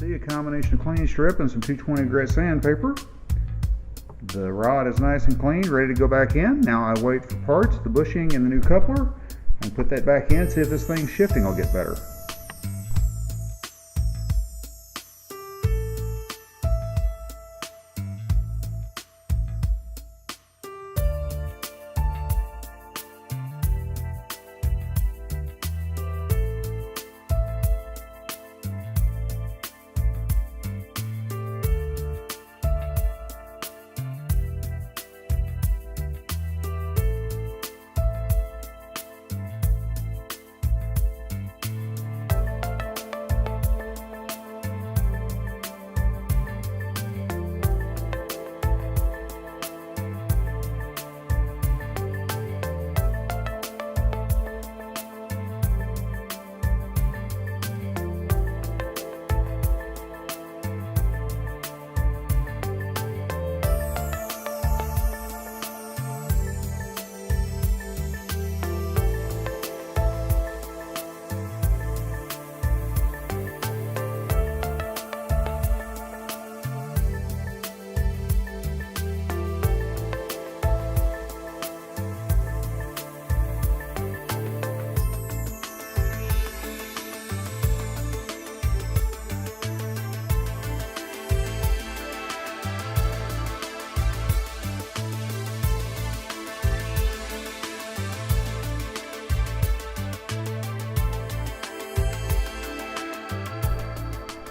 see, a combination of clean strip and some 220 grit sandpaper. The rod is nice and clean, ready to go back in. Now I wait for parts, the bushing and the new coupler, and put that back in, see if this thing's shifting will get better.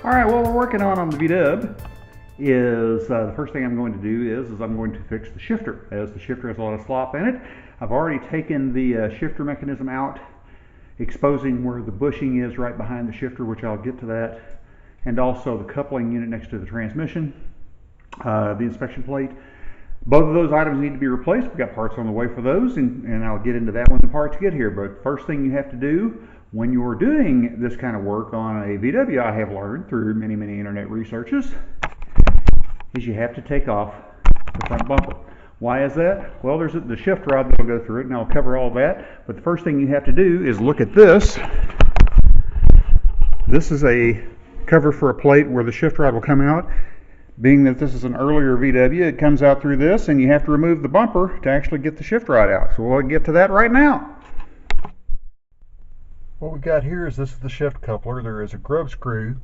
Alright, what we're working on the V-dub is the first thing I'm going to do is I'm going to fix the shifter, as the shifter has a lot of slop in it. I've already taken the shifter mechanism out, exposing where the bushing is right behind the shifter, which I'll get to that, and also the coupling unit next to the transmission, the inspection plate. Both of those items need to be replaced. We've got parts on the way for those, and I'll get into that when the parts get here. But first thing you have to do when you're doing this kind of work on a VW, I have learned through many internet researches, is you have to take off the front bumper. Why is that? Well, there's the shift rod that'll go through it, and I'll cover all that. But the first thing you have to do is look at this. This is a cover for a plate where the shift rod will come out. Being that this is an earlier VW, it comes out through this, and you have to remove the bumper to actually get the shift rod out. So we'll get to that right now. What we've got here is this is the shift coupler. There is a grub screw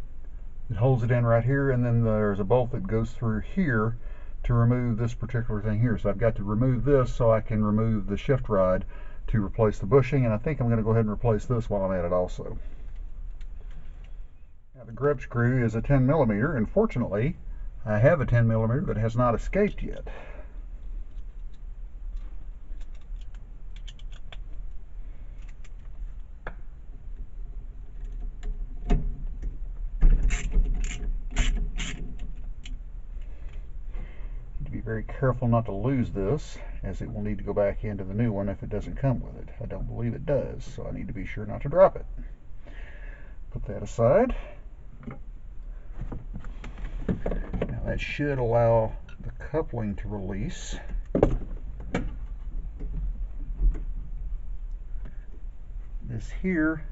that holds it in right here, and then there's a bolt that goes through here to remove this particular thing here. So I've got to remove this so I can remove the shift rod to replace the bushing, and I think I'm going to go ahead and replace this while I'm at it also. Now the grub screw is a 10 millimeter, and fortunately I have a 10 millimeter that has not escaped yet. Be very careful not to lose this, as it will need to go back into the new one if it doesn't come with it. I don't believe it does, so I need to be sure not to drop it. Put that aside. Now that should allow the coupling to release. This here,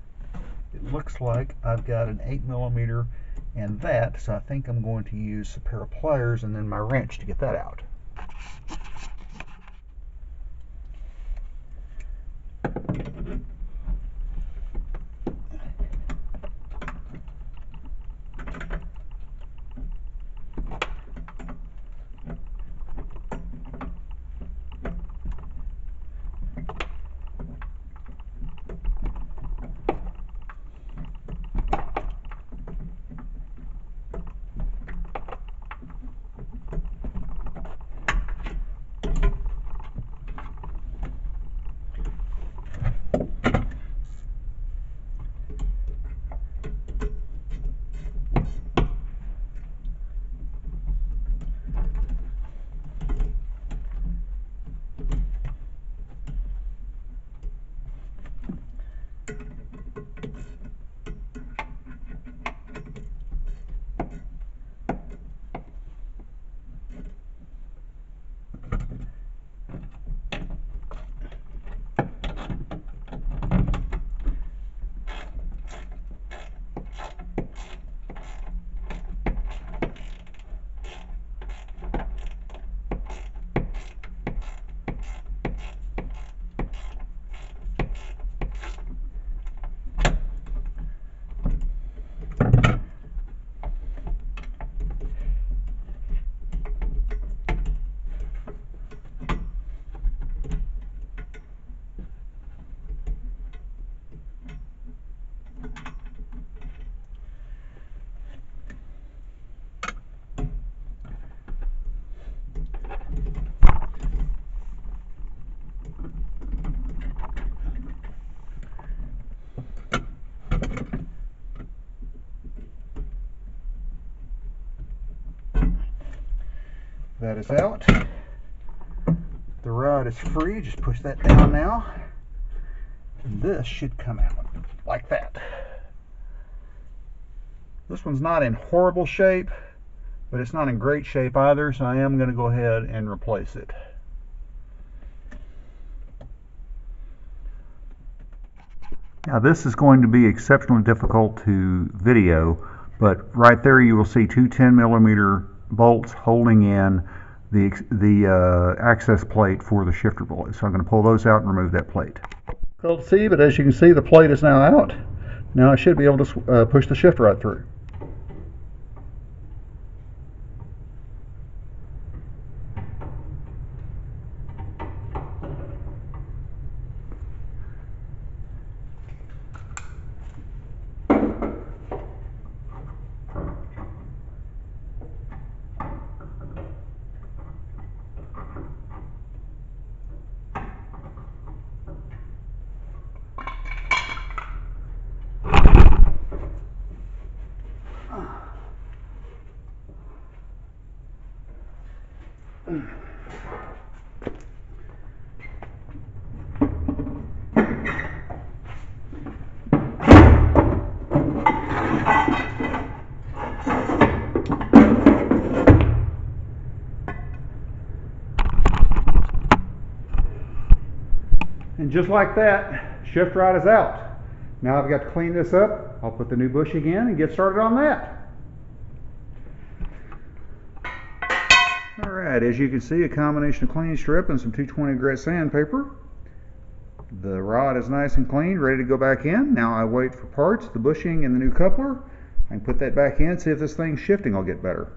it looks like I've got an 8 millimeter and that, so I think I'm going to use a pair of pliers and then my wrench to get that out. That is out. The rod is free. Just push that down now. And this should come out like that. This one's not in horrible shape, but it's not in great shape either, so I am going to go ahead and replace it. Now this is going to be exceptionally difficult to video, but right there you will see two 10mm bolts holding in the access plate for the shifter blade. So I'm going to pull those out and remove that plate. Difficult to see, but as you can see, the plate is now out. Now I should be able to push the shifter right through. And just like that, shift rod is out. Now I've got to clean this up. I'll put the new bushing in and get started on that. Alright, as you can see, a combination of clean strip and some 220 grit sandpaper. The rod is nice and clean, ready to go back in. Now I wait for parts, the bushing and the new coupler. I can put that back in, see if this thing's shifting will get better.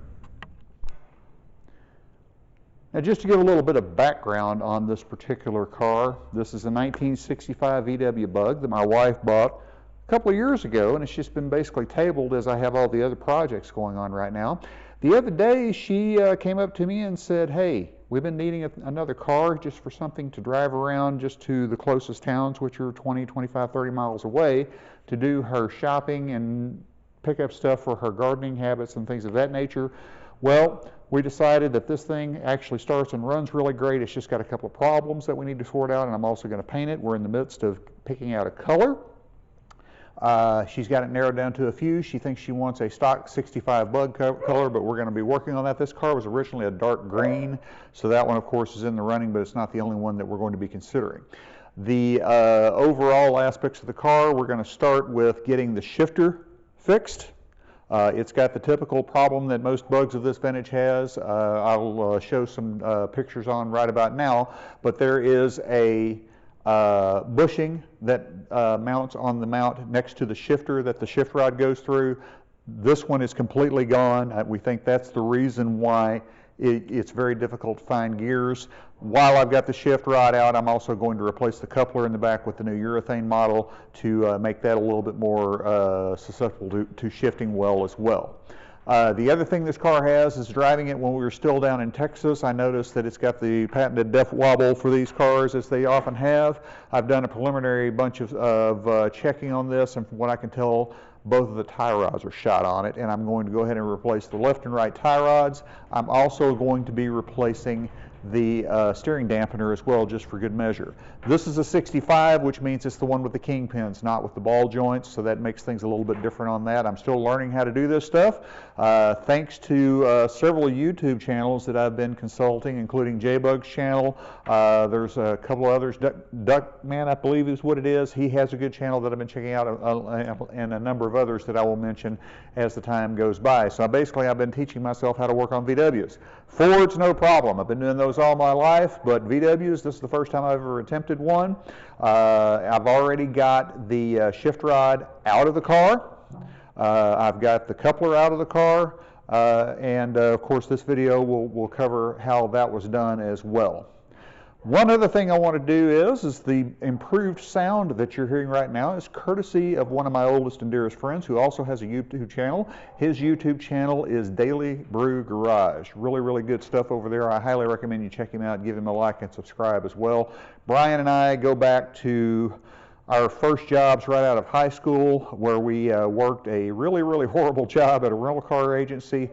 Now just to give a little bit of background on this particular car, this is a 1965 VW Bug that my wife bought a couple of years ago, and it's just been basically tabled as I have all the other projects going on right now. The other day she came up to me and said, hey, we've been needing another car just for something to drive around just to the closest towns, which are 20, 25, 30 miles away, to do her shopping and pick up stuff for her gardening habits and things of that nature. Well, we decided that this thing actually starts and runs really great. It's just got a couple of problems that we need to sort out, and I'm also going to paint it. We're in the midst of picking out a color. She's got it narrowed down to a few. She thinks she wants a stock 65 Bug color, but we're going to be working on that. This car was originally a dark green, so that one, of course, is in the running, but it's not the only one that we're going to be considering. The overall aspects of the car, we're going to start with getting the shifter fixed. It's got the typical problem that most Bugs of this vintage has. I'll show some pictures on right about now, but there is a bushing that mounts on the mount next to the shifter that the shift rod goes through. This one is completely gone. We think that's the reason why it's very difficult to find gears. While I've got the shift rod out, I'm also going to replace the coupler in the back with the new urethane model to make that a little bit more susceptible to shifting well as well. The other thing this car has is driving it when we were still down in Texas. I noticed that it's got the patented def wobble for these cars, as they often have. I've done a preliminary bunch of checking on this, and from what I can tell, both of the tie rods are shot on it, and I'm going to go ahead and replace the left and right tie rods. I'm also going to be replacing the steering dampener as well, just for good measure. This is a 65, which means it's the one with the kingpins, not with the ball joints, so that makes things a little bit different on that. I'm still learning how to do this stuff. Thanks to several YouTube channels that I've been consulting, including J-Bug's channel. There's a couple of others. Duckman, I believe is what it is. He has a good channel that I've been checking out, and a number of others that I will mention as the time goes by. So basically I've been teaching myself how to work on VWs. Fords, no problem. I've been doing those all my life, but VWs, this is the first time I've ever attempted one. I've already got the shift rod out of the car. I've got the coupler out of the car, and of course this video will cover how that was done as well. One other thing I want to do is the improved sound that you're hearing right now is courtesy of one of my oldest and dearest friends who also has a YouTube channel. His YouTube channel is Daily Brew Garage. Really, really good stuff over there. I highly recommend you check him out, give him a like and subscribe as well. Brian and I go back to our first jobs right out of high school, where we worked a really, really horrible job at a rental car agency,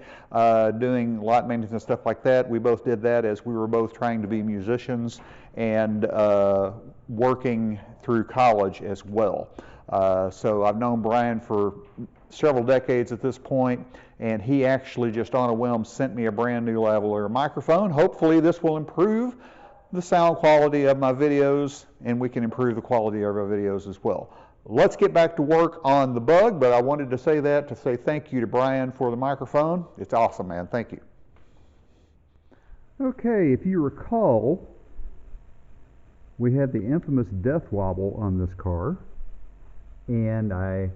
doing lot maintenance and stuff like that. We both did that as we were both trying to be musicians and working through college as well. So I've known Brian for several decades at this point, and he actually just on a whim sent me a brand new lavalier microphone. Hopefully this will improve the sound quality of my videos, and we can improve the quality of our videos as well. Let's get back to work on the bug, but I wanted to say that to say thank you to Brian for the microphone. It's awesome, man. Thank you. Okay, if you recall, we had the infamous death wobble on this car, and I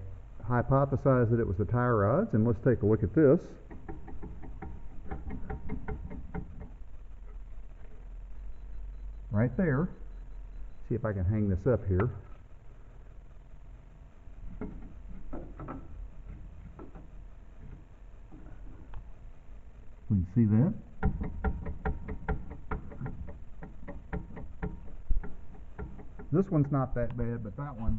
hypothesized that it was the tie rods, and let's take a look at this. Right there. See if I can hang this up here. Can you see that? This one's not that bad, but that one.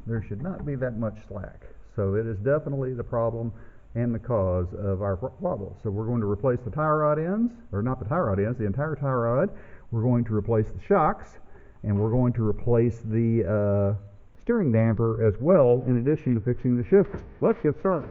There should not be that much slack. So it is definitely the problem and the cause of our wobble. So we're going to replace the tie rod ends, or not the tie rod ends, the entire tie rod. We're going to replace the shocks, and we're going to replace the steering damper as well, in addition to fixing the shifter. Let's get started.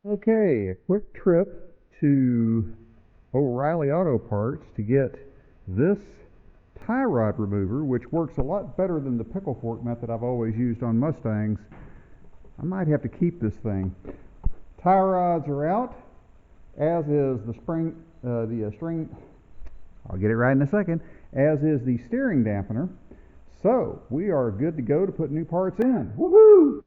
Okay, a quick trip to O'Reilly Auto Parts to get this tie rod remover, which works a lot better than the pickle fork method I've always used on Mustangs. I might have to keep this thing. Tie rods are out, as is the string, I'll get it right in a second, as is the steering dampener. So we are good to go to put new parts in. Woohoo!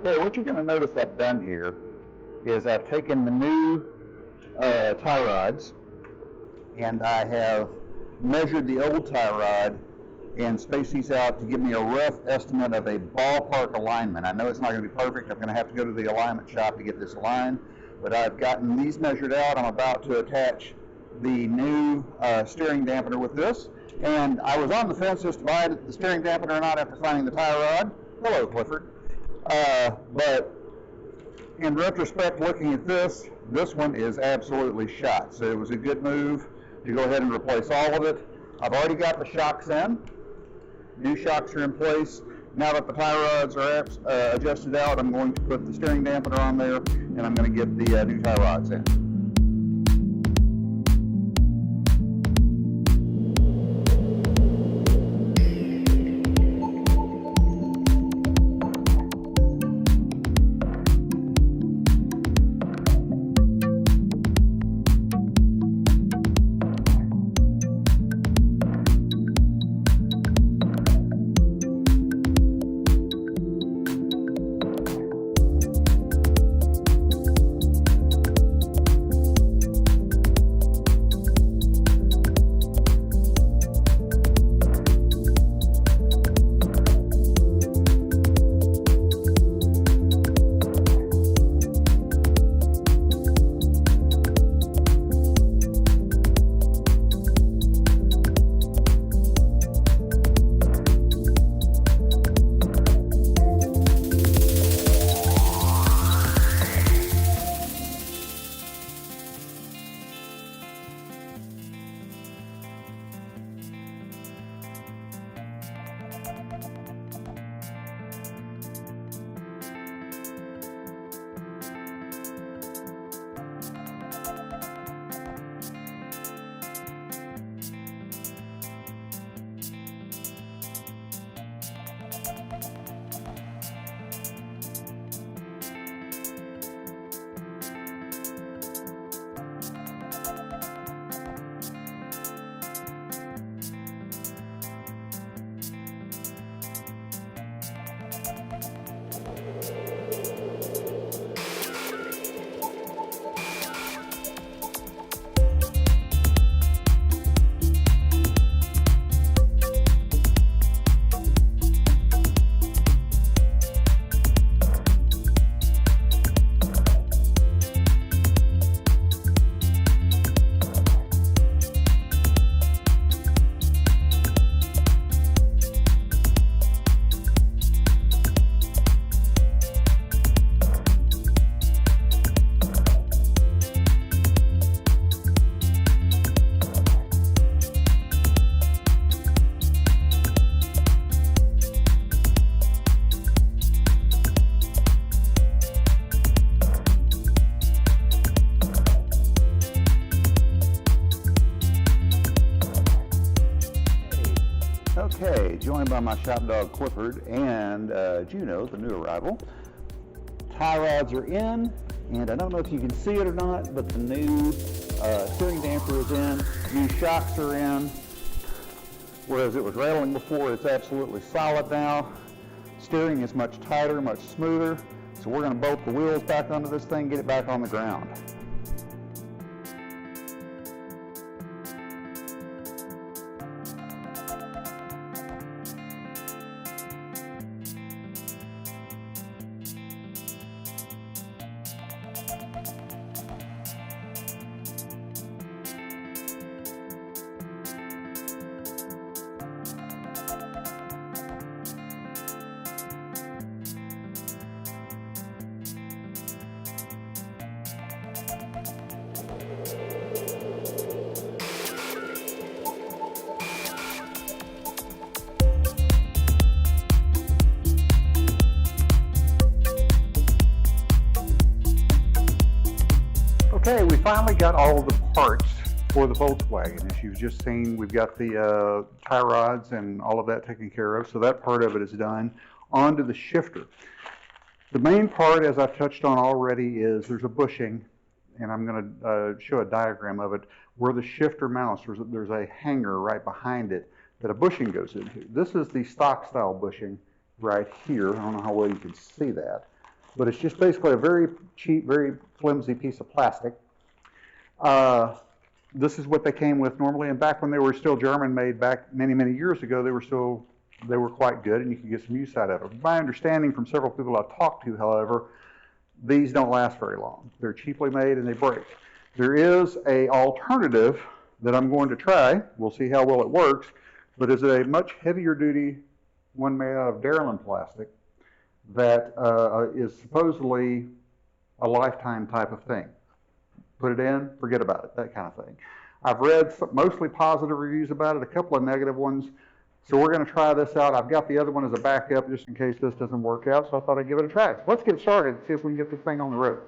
Okay, what you're going to notice I've done here is I've taken the new tie rods and I have measured the old tie rod and spaced these out to give me a rough estimate of a ballpark alignment. I know it's not going to be perfect. I'm going to have to go to the alignment shop to get this aligned, but I've gotten these measured out. I'm about to attach the new steering dampener with this, and I was on the fence as to buy the steering dampener or not after finding the tie rod. Hello, Clifford. But in retrospect, looking at this one is absolutely shot. So it was a good move to go ahead and replace all of it. I've already got the shocks in. New shocks are in place. Now that the tie rods are adjusted out, I'm going to put the steering dampener on there, and I'm going to get the new tie rods in. Okay, joined by my shop dog Clifford and Juno, the new arrival. Tie rods are in, and I don't know if you can see it or not, but the new steering damper is in, new shocks are in. Whereas it was rattling before, it's absolutely solid now. Steering is much tighter, much smoother. So we're going to bolt the wheels back onto this thing, get it back on the ground. Okay, we finally got all the parts for the Volkswagen. As you've just seen, we've got the tie rods and all of that taken care of, so that part of it is done. On to the shifter. The main part, as I've touched on already, is there's a bushing, and I'm going to show a diagram of it, where the shifter mounts. There's a hanger right behind it that a bushing goes into. This is the stock style bushing right here. I don't know how well you can see that, but it's just basically a very cheap, very flimsy piece of plastic. This is what they came with normally, and back when they were still German made back many, many years ago, they were quite good, and you could get some use out of them. My understanding from several people I've talked to, however, these don't last very long. They're cheaply made and they break. There is an alternative that I'm going to try. We'll see how well it works, but it's a much heavier duty one made out of Darlin plastic that is supposedly a lifetime type of thing. Put it in, forget about it, that kind of thing. I've read mostly positive reviews about it, a couple of negative ones. So we're going to try this out. I've got the other one as a backup just in case this doesn't work out, so I thought I'd give it a try. Let's get started and see if we can get this thing on the road.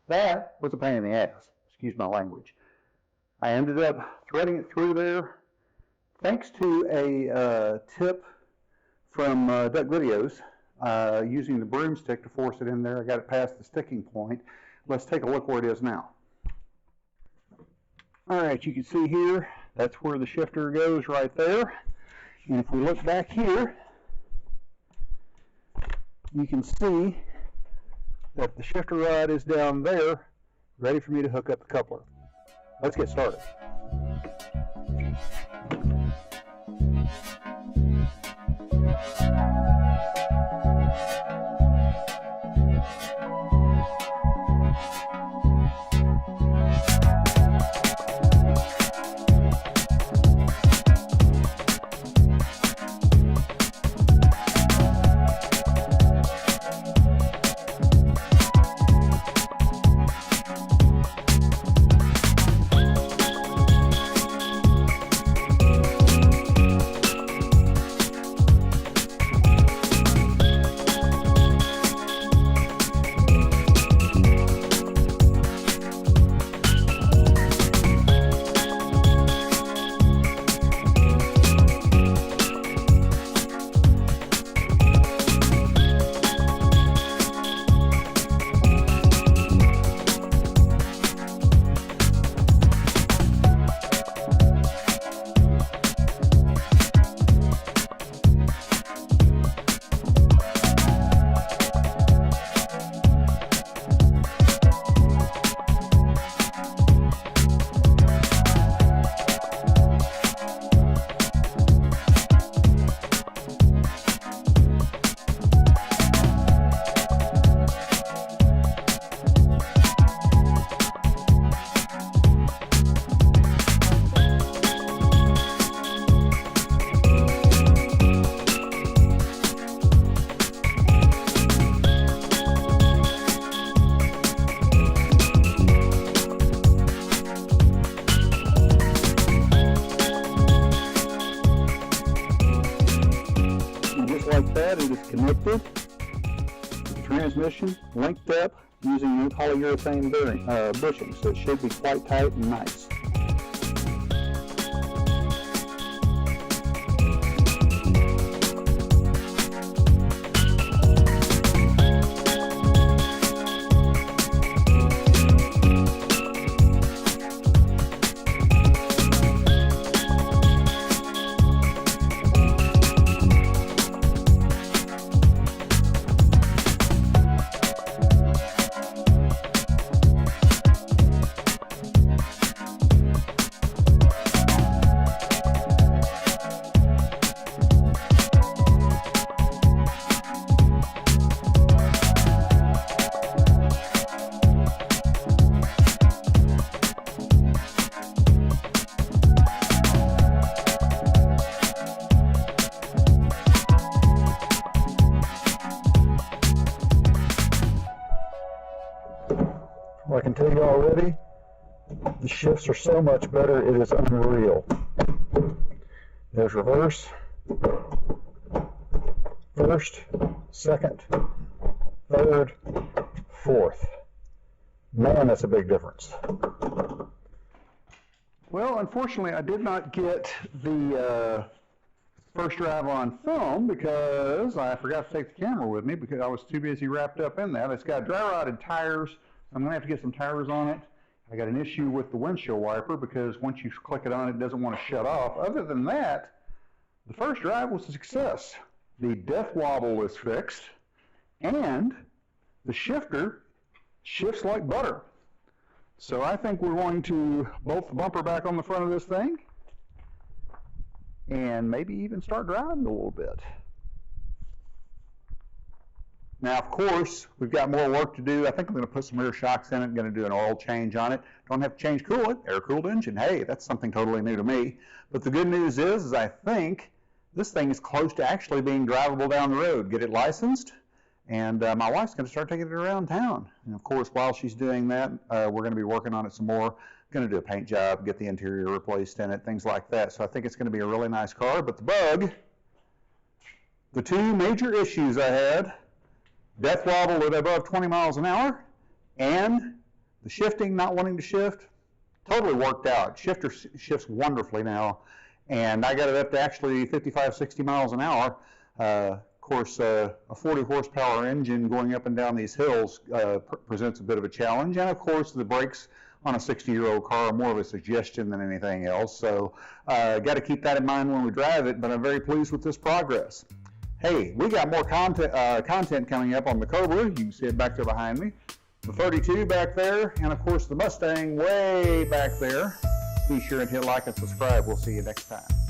That was a pain in the ass, excuse my language. I ended up threading it through there. Thanks to a tip from Duck Videos, using the broomstick to force it in there, I got it past the sticking point. Let's take a look where it is now. All right, you can see here, that's where the shifter goes right there. And if we look back here, you can see that the shifter rod is down there, ready for me to hook up the coupler. Let's get started. Like that, it is connected to the transmission, linked up using new polyurethane bushings, so it should be quite tight and nice. I can tell you already, the shifts are so much better, it is unreal. There's reverse, first, second, third, fourth. Man, that's a big difference. Well, unfortunately, I did not get the first drive on film because I forgot to take the camera with me because I was too busy wrapped up in that. It's got dry rotted tires. I'm going to have to get some tires on it. I got an issue with the windshield wiper because once you click it on, it doesn't want to shut off. Other than that, the first drive was a success. The death wobble is fixed, and the shifter shifts like butter. So I think we're going to bolt the bumper back on the front of this thing and maybe even start driving a little bit. Now, of course, we've got more work to do. I think I'm going to put some rear shocks in it. I'm going to do an oil change on it. Don't have to change coolant, air-cooled engine. Hey, that's something totally new to me. But the good news is I think this thing is close to actually being drivable down the road. Get it licensed, and my wife's going to start taking it around town. And of course, while she's doing that, we're going to be working on it some more. Going to do a paint job, get the interior replaced in it, things like that. So I think it's going to be a really nice car. But the bug, the two major issues I had, death wobble at above 20 miles an hour, and The shifting, not wanting to shift, totally worked out. Shifter shifts wonderfully now, and I got it up to actually 55, 60 miles an hour. Of course, a 40 horsepower engine going up and down these hills presents a bit of a challenge, and of course the brakes on a 60-year-old car are more of a suggestion than anything else, so got to keep that in mind when we drive it, but I'm very pleased with this progress. Hey, we got more content coming up on the Cobra. You can see it back there behind me. The 32 back there, and of course the Mustang way back there. Be sure and hit like and subscribe. We'll see you next time.